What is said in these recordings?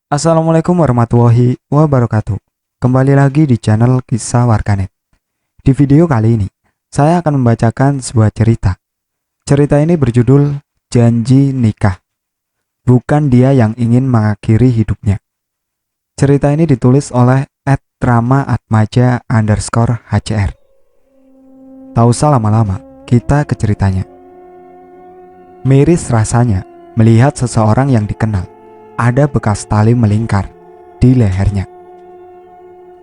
Assalamualaikum warahmatullahi wabarakatuh. Kembali lagi di channel Kisah Warganet. Di video kali ini, saya akan membacakan sebuah cerita. Cerita ini berjudul Janji Nikah. Bukan dia yang ingin mengakhiri hidupnya. Cerita ini ditulis oleh @rama_atmaja_HCR. Tak usah lama-lama, kita ke ceritanya. Miris rasanya melihat seseorang yang dikenal ada bekas tali melingkar di lehernya.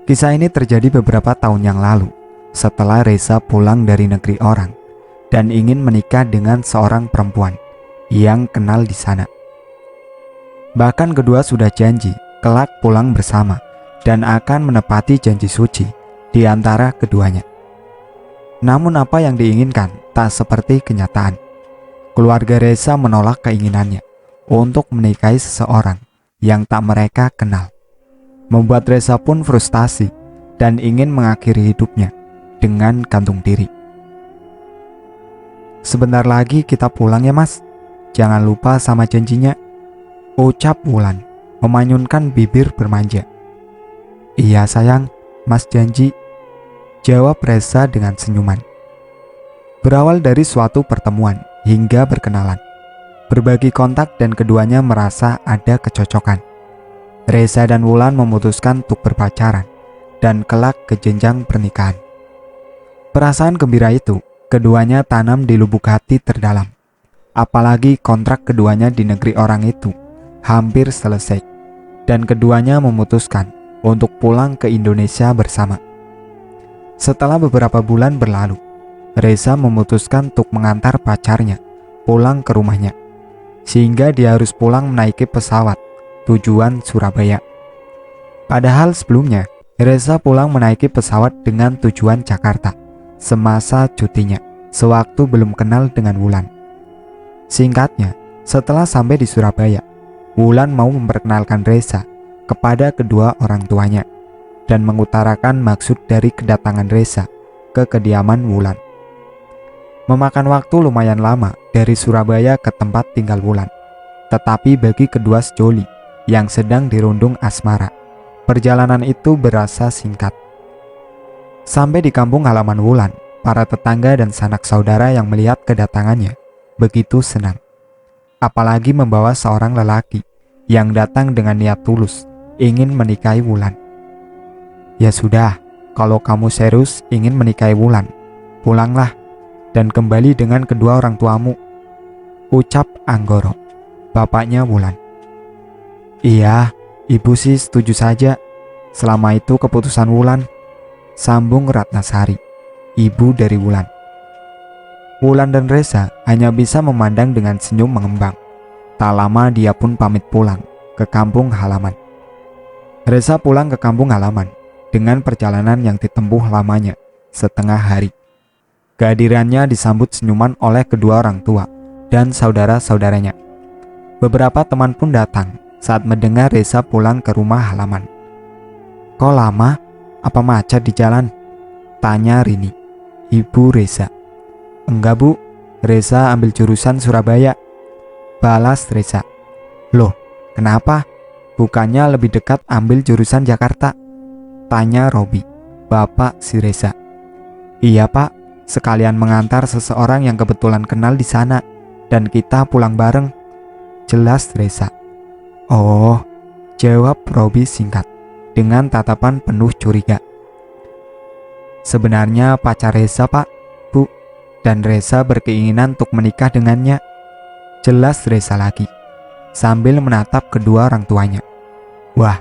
Kisah ini terjadi beberapa tahun yang lalu setelah Reza pulang dari negeri orang dan ingin menikah dengan seorang perempuan yang kenal di sana. Bahkan kedua sudah janji kelak pulang bersama dan akan menepati janji suci di antara keduanya. Namun apa yang diinginkan tak seperti kenyataan. Keluarga Reza menolak keinginannya untuk menikahi seseorang yang tak mereka kenal. Membuat Reza pun frustasi dan ingin mengakhiri hidupnya dengan gantung diri. "Sebentar lagi kita pulang ya mas, jangan lupa sama janjinya," ucap Wulan memanyunkan bibir bermanja. "Iya sayang, mas janji," jawab Reza dengan senyuman. Berawal dari suatu pertemuan hingga berkenalan, berbagi kontak dan keduanya merasa ada kecocokan. Reza dan Wulan memutuskan untuk berpacaran dan kelak ke jenjang pernikahan. Perasaan gembira itu keduanya tanam di lubuk hati terdalam. Apalagi kontrak keduanya di negeri orang itu hampir selesai dan keduanya memutuskan untuk pulang ke Indonesia bersama. Setelah beberapa bulan berlalu, Reza memutuskan untuk mengantar pacarnya pulang ke rumahnya, sehingga dia harus pulang menaiki pesawat tujuan Surabaya. Padahal sebelumnya Reza pulang menaiki pesawat dengan tujuan Jakarta semasa cutinya, sewaktu belum kenal dengan Wulan. Singkatnya, setelah sampai di Surabaya, Wulan mau memperkenalkan Reza kepada kedua orang tuanya dan mengutarakan maksud dari kedatangan Reza ke kediaman Wulan. Memakan waktu lumayan lama dari Surabaya ke tempat tinggal Wulan. Tetapi bagi kedua sejoli yang sedang dirundung asmara, perjalanan itu berasa singkat. Sampai di kampung halaman Wulan, para tetangga dan sanak saudara yang melihat kedatangannya begitu senang. Apalagi membawa seorang lelaki yang datang dengan niat tulus ingin menikahi Wulan. "Ya sudah, kalau kamu serius ingin menikahi Wulan, pulanglah dan kembali dengan kedua orang tuamu," ucap Anggoro, bapaknya Wulan. "Iya, ibu sih setuju saja. Selama itu keputusan Wulan," sambung Ratnasari, ibu dari Wulan. Wulan dan Reza hanya bisa memandang dengan senyum mengembang. Tak lama dia pun pamit pulang ke kampung halaman. Reza pulang ke kampung halaman dengan perjalanan yang ditempuh lamanya setengah hari. Kehadirannya disambut senyuman oleh kedua orang tua dan saudara-saudaranya. Beberapa teman pun datang saat mendengar Reza pulang ke rumah halaman. "Kok lama? Apa macet di jalan?" tanya Rini, ibu Reza. "Enggak bu, Reza ambil jurusan Surabaya," balas Reza. "Loh, kenapa? Bukannya lebih dekat ambil jurusan Jakarta?" tanya Robi, bapak si Reza. "Iya pak, sekalian mengantar seseorang yang kebetulan kenal di sana dan kita pulang bareng," jelas Reza. "Oh," jawab Robi singkat dengan tatapan penuh curiga. "Sebenarnya pacar Reza pak, bu, dan Reza berkeinginan untuk menikah dengannya," jelas Reza lagi sambil menatap kedua orang tuanya. "Wah,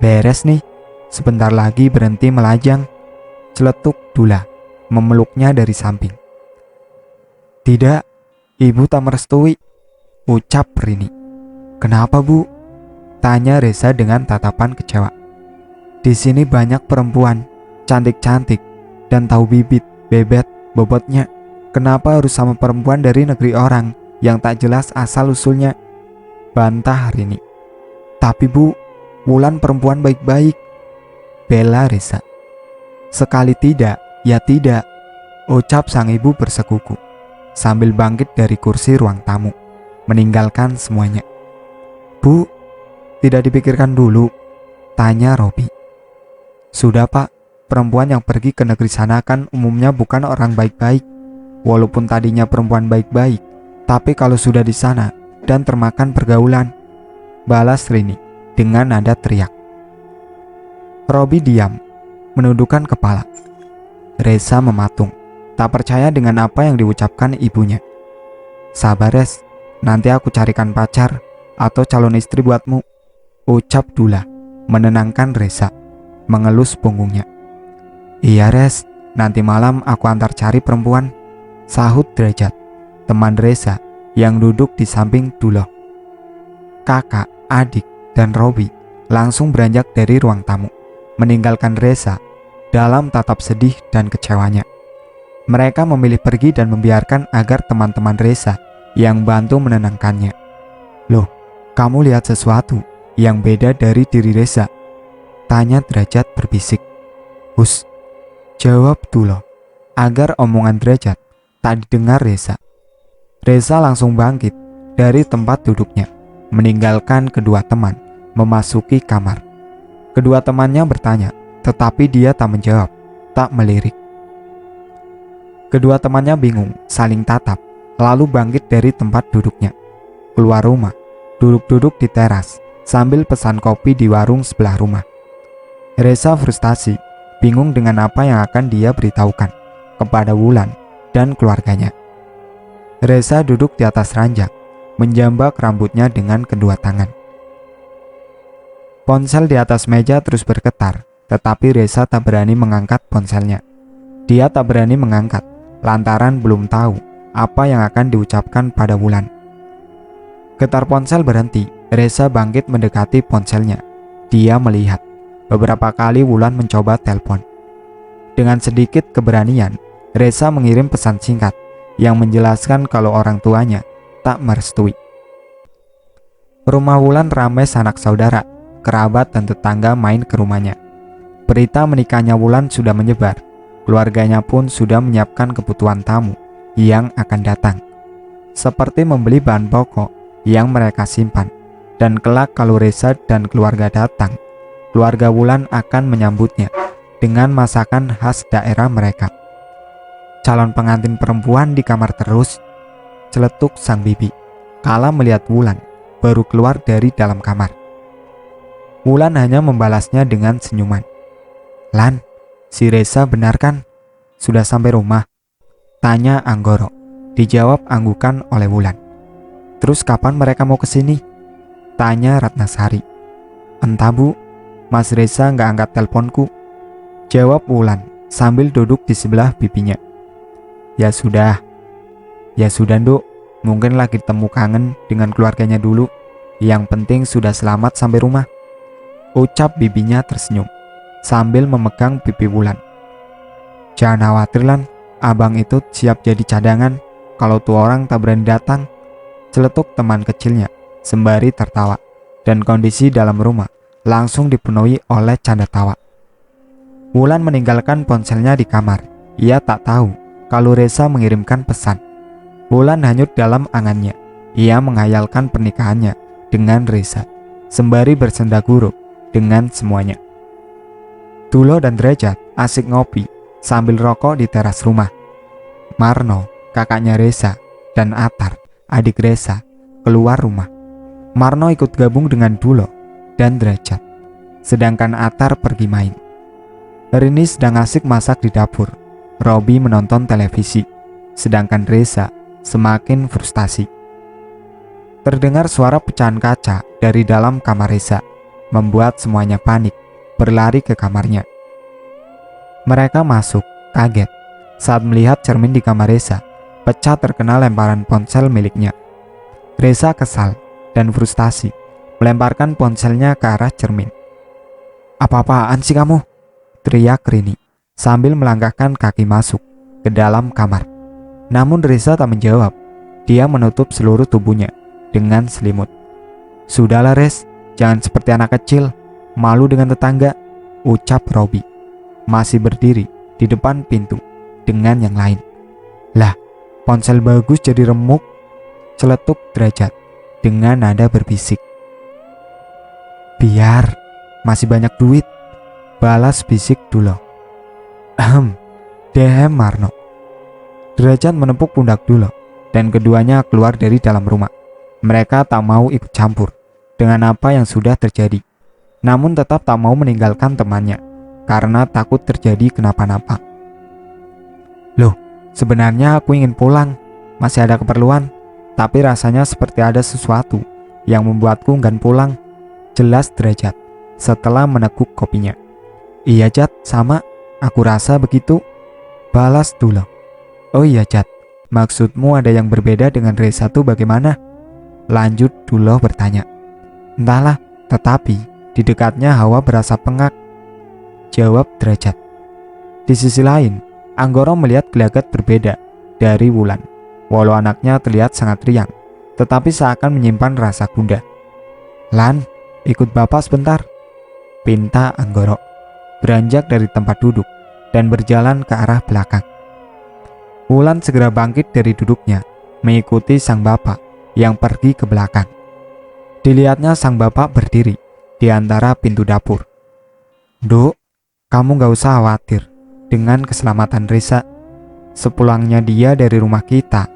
beres nih, sebentar lagi berhenti melajang," celetuk Dula memeluknya dari samping. "Tidak, ibu tak merestui," ucap Rini. "Kenapa bu?" tanya Reza dengan tatapan kecewa. "Di sini banyak perempuan cantik-cantik dan tahu bibit, bebet, bobotnya. Kenapa harus sama perempuan dari negeri orang yang tak jelas asal usulnya?" bantah Rini. "Tapi bu, Wulan perempuan baik-baik," bela Reza. "Sekali tidak, ya tidak," ucap sang ibu bersekuku sambil bangkit dari kursi ruang tamu, meninggalkan semuanya. "Bu, Tidak dipikirkan dulu? Tanya Robi. Sudah Pak, perempuan yang pergi ke negeri sana kan umumnya bukan orang baik-baik. Walaupun tadinya perempuan baik-baik, tapi kalau sudah di sana dan termakan pergaulan, balas Rini dengan nada teriak. Robi diam, menundukkan kepala. Reza mematung, tak percaya dengan apa yang diucapkan ibunya. Sabar Res, nanti aku carikan pacar atau calon istri buatmu, ucap Dula, menenangkan Reza, mengelus punggungnya. Iya Res, nanti malam aku antar cari perempuan, sahut Derajat, teman Reza yang duduk di samping Dula. Kakak, adik, dan Robi langsung beranjak dari ruang tamu, meninggalkan Reza dalam tatap sedih dan kecewanya. Mereka memilih pergi dan membiarkan agar teman-teman Reza yang bantu menenangkannya. Loh, kamu lihat sesuatu yang beda dari diri Reza? Tanya Derajat berbisik. Hus, jawab Dula, agar omongan Derajat tak didengar Reza. Reza langsung bangkit dari tempat duduknya, meninggalkan kedua teman memasuki kamar. Kedua temannya bertanya, tetapi dia tak menjawab, tak melirik. Kedua temannya bingung, saling tatap, lalu bangkit dari tempat duduknya. Keluar rumah, duduk-duduk di teras, sambil pesan kopi di warung sebelah rumah. Reza frustasi, bingung dengan apa yang akan dia beritahukan kepada Wulan dan keluarganya. Reza duduk di atas ranjang, menjambak rambutnya dengan kedua tangan. Ponsel di atas meja terus bergetar, tetapi Reza tak berani mengangkat ponselnya. Dia tak berani mengangkat, lantaran belum tahu apa yang akan diucapkan pada Wulan. Getar ponsel berhenti, Reza bangkit mendekati ponselnya. Dia melihat beberapa kali Wulan mencoba telepon. Dengan sedikit keberanian, Reza mengirim pesan singkat yang menjelaskan kalau orang tuanya tak merestui. Rumah Wulan ramai sanak saudara, kerabat dan tetangga main ke rumahnya. Berita menikahnya Wulan sudah menyebar. Keluarganya pun sudah menyiapkan kebutuhan tamu yang akan datang, seperti membeli bahan pokok yang mereka simpan. Dan kelak kalau Reza dan keluarga datang, keluarga Wulan akan menyambutnya dengan masakan khas daerah mereka. Calon pengantin perempuan di kamar terus, celetuk sang bibi kala melihat Wulan baru keluar dari dalam kamar. Wulan hanya membalasnya dengan senyuman. Lan, si Reza benar kan? Sudah sampai rumah? Tanya Anggoro. Dijawab anggukan oleh Wulan. Terus kapan mereka mau kesini? Tanya Ratnasari. Entah bu, Mas Reza nggak angkat teleponku, jawab Wulan sambil duduk di sebelah bibinya. Ya sudah Nduk, mungkin lagi temu kangen dengan keluarganya dulu. Yang penting sudah selamat sampai rumah, ucap bibinya tersenyum sambil memegang pipi Wulan. Jangan khawatir Lan, abang itu siap jadi cadangan kalau tuh orang tak berani datang, celetuk teman kecilnya sembari tertawa. Dan kondisi dalam rumah langsung dipenuhi oleh canda tawa. Wulan meninggalkan ponselnya di kamar. Ia tak tahu kalau Reza mengirimkan pesan. Wulan hanyut dalam angannya. Ia menghayalkan pernikahannya dengan Reza, sembari bersenda gurau dengan semuanya. Dulo dan Derajat asik ngopi sambil rokok di teras rumah. Marno, kakaknya Reza, dan Atar, adik Reza, keluar rumah. Marno ikut gabung dengan Dulo dan Derajat, sedangkan Atar pergi main. Rini sedang asik masak di dapur. Robi menonton televisi, sedangkan Reza semakin frustasi. Terdengar suara pecahan kaca dari dalam kamar Reza, membuat semuanya panik, berlari ke kamarnya. Mereka masuk, kaget, saat melihat cermin di kamar Reza pecah terkena lemparan ponsel miliknya. Reza kesal dan frustasi, melemparkan ponselnya ke arah cermin. Apa-apaan sih kamu? Teriak Rini sambil melangkahkan kaki masuk ke dalam kamar. Namun Reza tak menjawab. Dia menutup seluruh tubuhnya dengan selimut. Sudahlah Res, jangan seperti anak kecil, malu dengan tetangga, ucap Robi, masih berdiri di depan pintu dengan yang lain. Lah, ponsel bagus jadi remuk, celetuk Derajat dengan nada berbisik. Biar, masih banyak duit, balas bisik Dulo. Dehem Marno. Derajat menepuk pundak Dulo dan keduanya keluar dari dalam rumah. Mereka tak mau ikut campur dengan apa yang sudah terjadi, namun tetap tak mau meninggalkan temannya karena takut terjadi kenapa-napa. Loh, sebenarnya aku ingin pulang, masih ada keperluan, tapi rasanya seperti ada sesuatu yang membuatku enggan pulang, jelas Derajat setelah meneguk kopinya. Iya Jat, sama, aku rasa begitu, balas Dulo. Oh iya Jat, maksudmu ada yang berbeda dengan Reza tuh bagaimana? Lanjut Dulo bertanya. Entahlah, tetapi di dekatnya hawa berasa pengak, jawab Derajat. Di sisi lain, Anggoro melihat gelagat berbeda dari Wulan. Walau anaknya terlihat sangat riang, tetapi seakan menyimpan rasa gundah. Lan, ikut bapak sebentar, pinta Anggoro, beranjak dari tempat duduk dan berjalan ke arah belakang. Wulan segera bangkit dari duduknya, mengikuti sang bapak yang pergi ke belakang. Dilihatnya sang bapak berdiri di antara pintu dapur. Duk, kamu gak usah khawatir dengan keselamatan Reza. Sepulangnya dia dari rumah kita,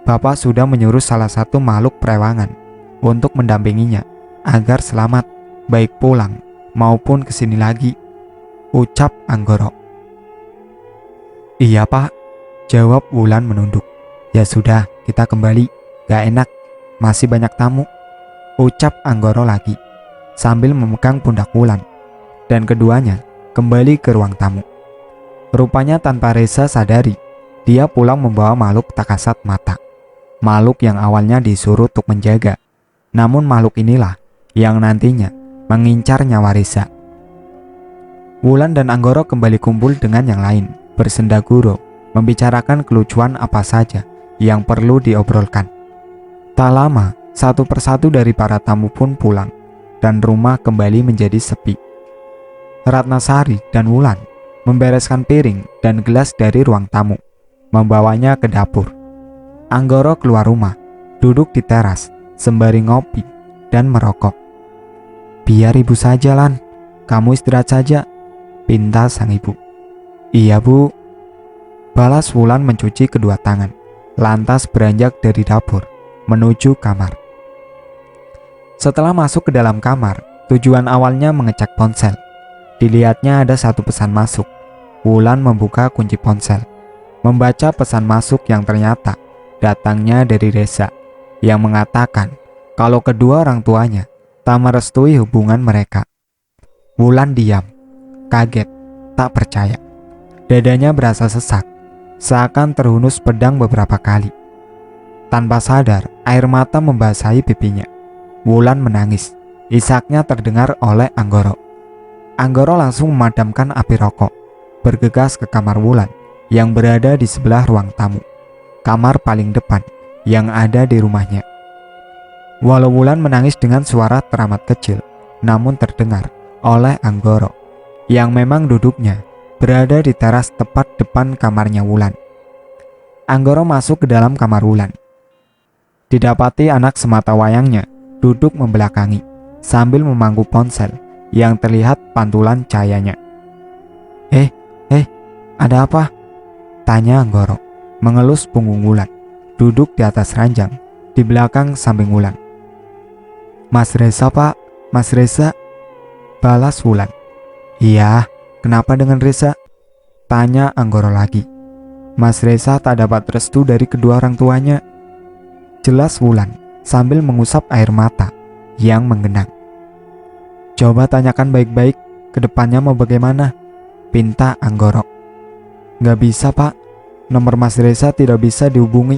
bapak sudah menyuruh salah satu makhluk perewangan untuk mendampinginya agar selamat, baik pulang maupun kesini lagi, ucap Anggoro. Iya pak, jawab Wulan menunduk. Ya sudah, kita kembali, gak enak, masih banyak tamu, ucap Anggoro lagi sambil memegang pundak Wulan. Dan keduanya kembali ke ruang tamu. Rupanya tanpa Reza sadari, dia pulang membawa makhluk tak kasat mata. Makhluk yang awalnya disuruh untuk menjaga, namun makhluk inilah yang nantinya mengincar nyawa Reza. Wulan dan Anggoro kembali kumpul dengan yang lain, bersendaguro, membicarakan kelucuan apa saja yang perlu diobrolkan. Tak lama, satu persatu dari para tamu pun pulang, dan rumah kembali menjadi sepi. Ratnasari dan Wulan membereskan piring dan gelas dari ruang tamu, membawanya ke dapur. Anggoro keluar rumah, duduk di teras, sembari ngopi dan merokok. Biar ibu saja Lan, kamu istirahat saja, pinta sang ibu. Iya bu, balas Wulan mencuci kedua tangan, lantas beranjak dari dapur menuju kamar. Setelah masuk ke dalam kamar, tujuan awalnya mengecek ponsel. Dilihatnya ada satu pesan masuk. Wulan membuka kunci ponsel, membaca pesan masuk yang ternyata datangnya dari Reza, yang mengatakan kalau kedua orang tuanya tak merestui hubungan mereka. Wulan diam, kaget, tak percaya. Dadanya berasa sesak, seakan terhunus pedang beberapa kali. Tanpa sadar, air mata membasahi pipinya. Wulan menangis, isaknya terdengar oleh Anggoro. Anggoro langsung memadamkan api rokok, bergegas ke kamar Wulan yang berada di sebelah ruang tamu, kamar paling depan yang ada di rumahnya. Walau Wulan menangis dengan suara teramat kecil, namun terdengar oleh Anggoro yang memang duduknya berada di teras tepat depan kamarnya Wulan. Anggoro masuk ke dalam kamar Wulan. Didapati anak sematawayangnya duduk membelakangi sambil memangku ponsel yang terlihat pantulan cahayanya. Ada apa? Tanya Anggoro, mengelus punggung Wulan, duduk di atas ranjang, di belakang samping Wulan. Mas Reza pak, Mas Reza, balas Wulan. Iya, kenapa dengan Reza? Tanya Anggoro lagi. Mas Reza tak dapat restu dari kedua orang tuanya, jelas Wulan sambil mengusap air mata yang menggenang. Coba tanyakan baik-baik, ke depannya mau bagaimana? Pinta Anggoro. Gak bisa pak, nomor Mas Reza tidak bisa dihubungi.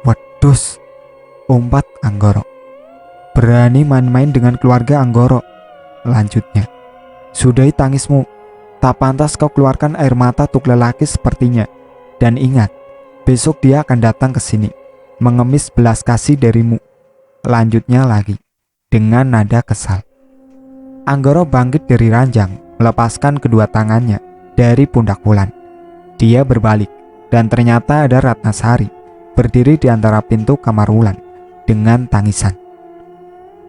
Wedus, umpat Anggoro. Berani main-main dengan keluarga Anggoro, lanjutnya. Sudahi tangismu, tak pantas kau keluarkan air mata untuk lelaki sepertinya. Dan ingat, besok dia akan datang ke sini, mengemis belas kasih darimu, lanjutnya lagi, dengan nada kesal. Anggoro bangkit dari ranjang, melepaskan kedua tangannya dari pundak Wulan. Dia berbalik, dan ternyata ada Ratnasari berdiri di antara pintu kamar Wulan dengan tangisan.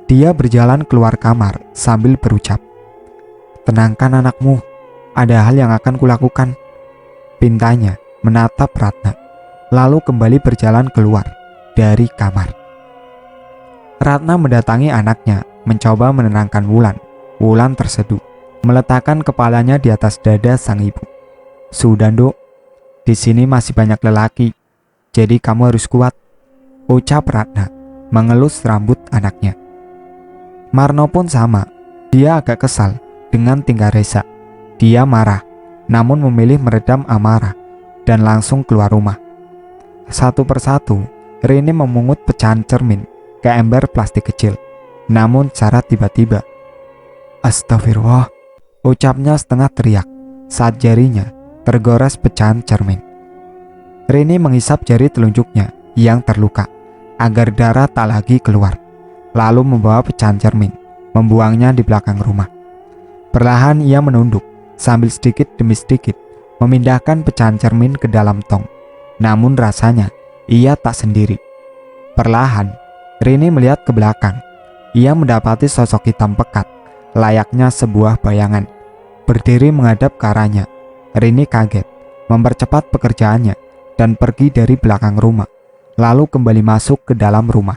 Dia berjalan keluar kamar sambil berucap, "Tenangkan anakmu, ada hal yang akan kulakukan." Pintanya menatap Ratna, lalu kembali berjalan keluar dari kamar. Ratna mendatangi anaknya, mencoba menenangkan Wulan. Wulan terseduh, meletakkan kepalanya di atas dada sang ibu. "Sudah, Nduk, di sini masih banyak lelaki, jadi kamu harus kuat," ucap Ratna, mengelus rambut anaknya. Marno pun sama, dia agak kesal dengan tingkah Reza. Dia marah, namun memilih meredam amarah dan langsung keluar rumah. Satu persatu, Rini memungut pecahan cermin ke ember plastik kecil, namun secara tiba-tiba. "Astagfirullah," ucapnya setengah teriak saat jarinya tergores pecahan cermin. Rini menghisap jari telunjuknya yang terluka agar darah tak lagi keluar, lalu membawa pecahan cermin, membuangnya di belakang rumah. Perlahan ia menunduk sambil sedikit demi sedikit memindahkan pecahan cermin ke dalam tong. Namun rasanya ia tak sendiri. Perlahan Rini melihat ke belakang. Ia mendapati sosok hitam pekat, layaknya sebuah bayangan, berdiri menghadap ke arahnya. Rini kaget, mempercepat pekerjaannya dan pergi dari belakang rumah, lalu kembali masuk ke dalam rumah.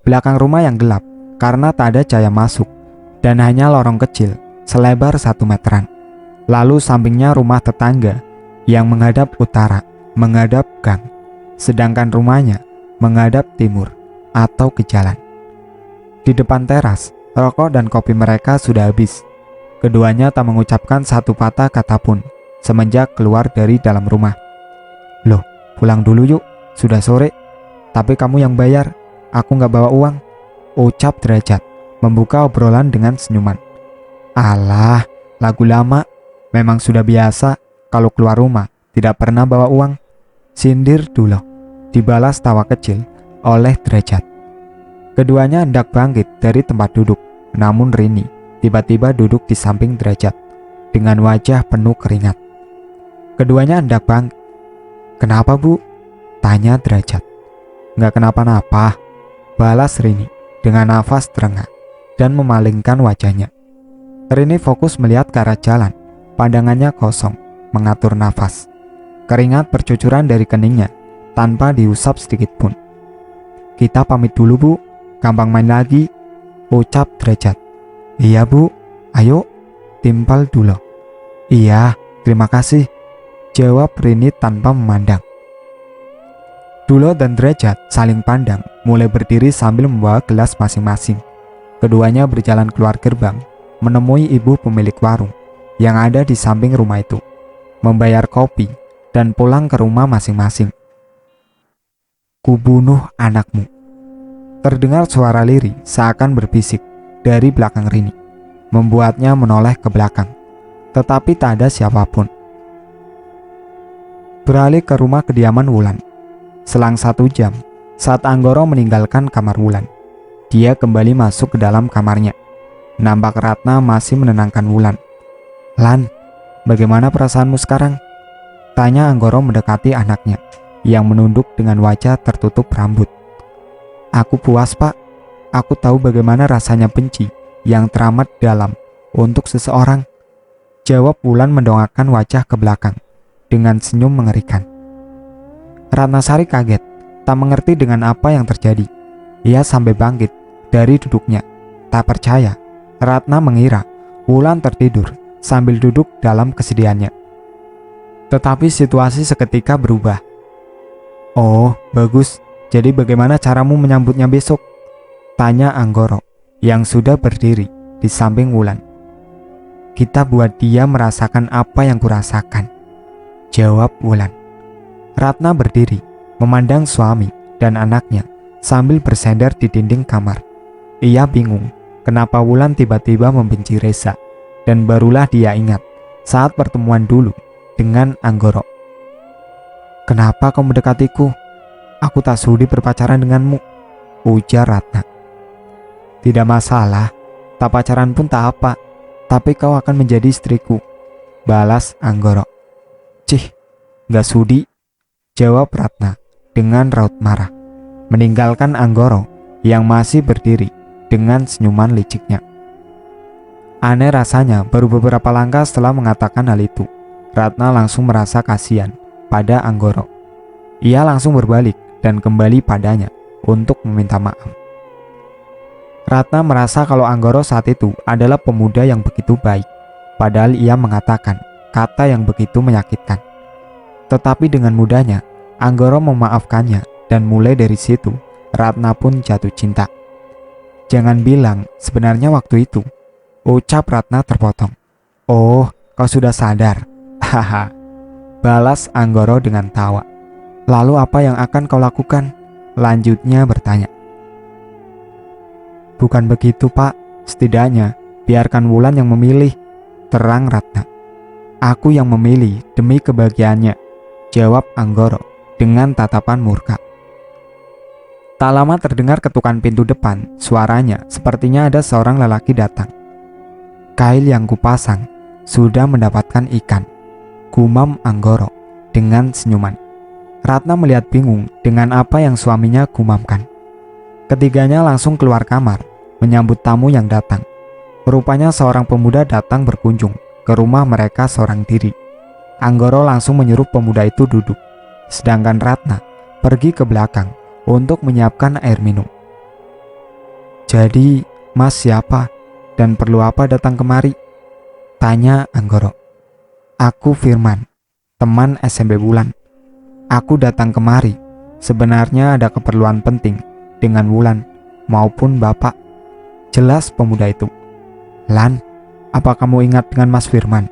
Belakang rumah yang gelap karena tak ada cahaya masuk dan hanya lorong kecil selebar 1 meteran. Lalu sampingnya rumah tetangga yang menghadap utara, menghadap gang, sedangkan rumahnya menghadap timur atau ke jalan. Di depan teras, rokok dan kopi mereka sudah habis. Keduanya tak mengucapkan satu patah kata pun semenjak keluar dari dalam rumah. "Loh, pulang dulu yuk, sudah sore. Tapi kamu yang bayar, aku nggak bawa uang," ucap Derajat, membuka obrolan dengan senyuman. "Alah, lagu lama, memang sudah biasa kalau keluar rumah tidak pernah bawa uang," sindir Dulo, dibalas tawa kecil oleh Derajat. Keduanya hendak bangkit dari tempat duduk, namun Rini tiba-tiba duduk di samping Derajat dengan wajah penuh keringat. Keduanya hendak bangkit. "Kenapa, Bu?" tanya Derajat. "Nggak kenapa-napa," balas Rini dengan nafas terengah dan memalingkan wajahnya. Rini fokus melihat ke arah jalan, pandangannya kosong, mengatur nafas. Keringat bercucuran dari keningnya tanpa diusap sedikit pun. "Kita pamit dulu, Bu, gampang main lagi," ucap Derajat. "Iya, Bu, ayo," timpal Dulo. "Iya, terima kasih," jawab Rini tanpa memandang. Dulo dan Derajat saling pandang, mulai berdiri sambil membawa gelas masing-masing. Keduanya berjalan keluar gerbang, menemui ibu pemilik warung yang ada di samping rumah itu, membayar kopi, dan pulang ke rumah masing-masing. "Kubunuh anakmu," terdengar suara lirih seakan berbisik dari belakang Rini, membuatnya menoleh ke belakang, tetapi tak ada siapapun. Beralih ke rumah kediaman Wulan. Selang 1 jam, saat Anggoro meninggalkan kamar Wulan, dia kembali masuk ke dalam kamarnya. Nampak Ratna masih menenangkan Wulan. "Lan, bagaimana perasaanmu sekarang?" tanya Anggoro mendekati anaknya yang menunduk dengan wajah tertutup rambut. "Aku puas, Pak. Aku tahu bagaimana rasanya benci yang teramat dalam untuk seseorang," jawab Wulan mendongakkan wajah ke belakang dengan senyum mengerikan. Ratnasari kaget, tak mengerti dengan apa yang terjadi. Ia sampai bangkit dari duduknya, tak percaya. Ratna mengira Wulan tertidur sambil duduk dalam kesedihannya. Tetapi situasi seketika berubah. "Oh, bagus. Jadi bagaimana caramu menyambutnya besok?" tanya Anggoro yang sudah berdiri di samping Wulan. "Kita buat dia merasakan apa yang kurasakan," jawab Wulan. Ratna berdiri, memandang suami dan anaknya sambil bersender di dinding kamar. Ia bingung kenapa Wulan tiba-tiba membenci Reza, dan barulah dia ingat saat pertemuan dulu dengan Anggoro. "Kenapa kau mendekatiku? Aku tak sudi berpacaran denganmu," ujar Ratna. "Tidak masalah, tak pacaran pun tak apa, tapi kau akan menjadi istriku," balas Anggoro. "Cih, gak sudi," jawab Ratna dengan raut marah, meninggalkan Anggoro yang masih berdiri dengan senyuman liciknya. Aneh rasanya, baru beberapa langkah setelah mengatakan hal itu, Ratna langsung merasa kasihan pada Anggoro. Ia langsung berbalik dan kembali padanya untuk meminta maaf. Ratna merasa kalau Anggoro saat itu adalah pemuda yang begitu baik, padahal ia mengatakan kata yang begitu menyakitkan. Tetapi dengan mudahnya, Anggoro memaafkannya dan mulai dari situ, Ratna pun jatuh cinta. Jangan bilang, sebenarnya waktu itu, ucap Ratna terpotong. Oh, kau sudah sadar. Haha, balas Anggoro dengan tawa. Lalu apa yang akan kau lakukan? Lanjutnya bertanya. Bukan begitu, Pak. Setidaknya, biarkan Wulan yang memilih, terang Ratna. Aku yang memilih demi kebahagiaannya, jawab Anggoro dengan tatapan murka. Tak lama terdengar ketukan pintu depan, suaranya sepertinya ada seorang lelaki datang. Kail yang kupasang sudah mendapatkan ikan, gumam Anggoro dengan senyuman. Ratna melihat bingung dengan apa yang suaminya gumamkan. Ketiganya langsung keluar kamar, menyambut tamu yang datang. Rupanya seorang pemuda datang berkunjung ke rumah mereka seorang diri. Anggoro langsung menyuruh pemuda itu duduk, sedangkan Ratna pergi ke belakang untuk menyiapkan air minum. Jadi, Mas siapa dan perlu apa datang kemari? Tanya Anggoro. Aku Firman, teman SMP Wulan. Aku datang kemari, sebenarnya ada keperluan penting dengan Wulan maupun Bapak. Jelas pemuda itu. Lan, apa kamu ingat dengan Mas Firman?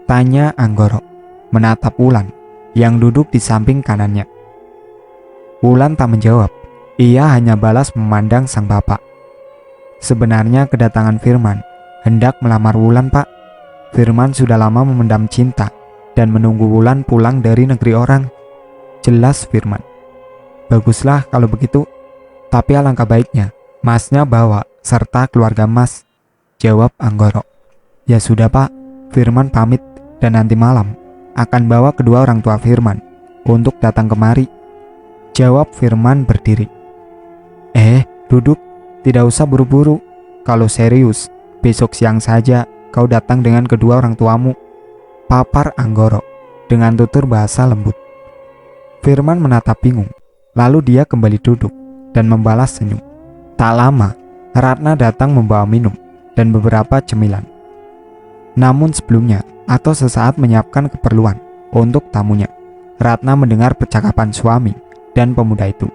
Tanya Anggoro, menatap Wulan yang duduk di samping kanannya. Wulan tak menjawab, ia hanya balas memandang sang bapak. Sebenarnya kedatangan Firman hendak melamar Wulan, Pak. Firman sudah lama memendam cinta dan menunggu Wulan pulang dari negeri orang. Jelas Firman. Baguslah kalau begitu, tapi alangkah baiknya Masnya bawa serta keluarga Mas, jawab Anggoro. Ya sudah, Pak. Firman pamit dan nanti malam akan bawa kedua orang tua Firman untuk datang kemari, jawab Firman berdiri. Duduk, tidak usah buru-buru. Kalau serius, besok siang saja kau datang dengan kedua orang tuamu, papar Anggoro dengan tutur bahasa lembut. Firman menatap bingung, lalu dia kembali duduk dan membalas senyum. Tak lama, Ratna datang membawa minum dan beberapa cemilan. Namun sebelumnya, atau sesaat menyiapkan keperluan untuk tamunya, Ratna mendengar percakapan suami dan pemuda itu.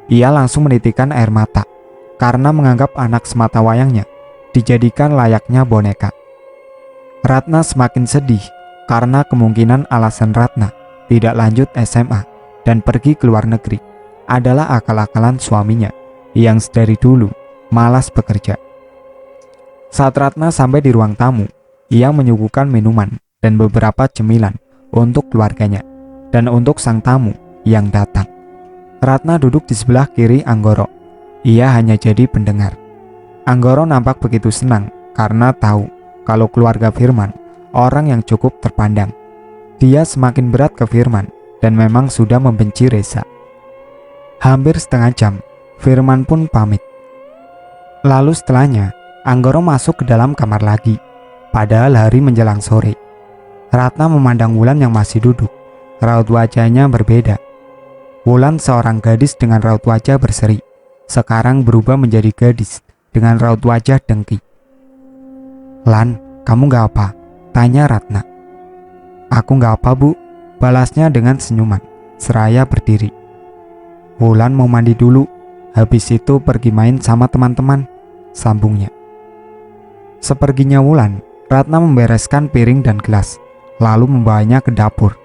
Ia langsung menitikkan air mata karena menganggap anak semata wayangnya dijadikan layaknya boneka. Ratna semakin sedih karena kemungkinan alasan Ratna tidak lanjut SMA dan pergi ke luar negeri adalah akal-akalan suaminya yang sedari dulu malas bekerja. Saat Ratna sampai di ruang tamu, ia menyuguhkan minuman dan beberapa cemilan untuk keluarganya dan untuk sang tamu yang datang. Ratna duduk di sebelah kiri Anggoro. Ia hanya jadi pendengar. Anggoro nampak begitu senang karena tahu kalau keluarga Firman orang yang cukup terpandang. Dia semakin berat ke Firman dan memang sudah membenci Reza. Hampir setengah jam, Firman pun pamit. Lalu setelahnya, Anggoro masuk ke dalam kamar lagi. Padahal hari menjelang sore. Ratna memandang Wulan yang masih duduk. Raut wajahnya berbeda. Wulan seorang gadis dengan raut wajah berseri, sekarang berubah menjadi gadis dengan raut wajah dengki. Lan, kamu gak apa? Tanya Ratna. Aku gak apa, Bu, balasnya dengan senyuman, seraya berdiri. Wulan mau mandi dulu, habis itu pergi main sama teman-teman, sambungnya. Seperginya Wulan, Ratna membereskan piring dan gelas, lalu membawanya ke dapur.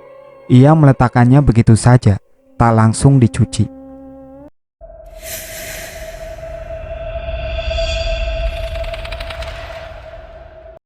Ia meletakkannya begitu saja, tak langsung dicuci.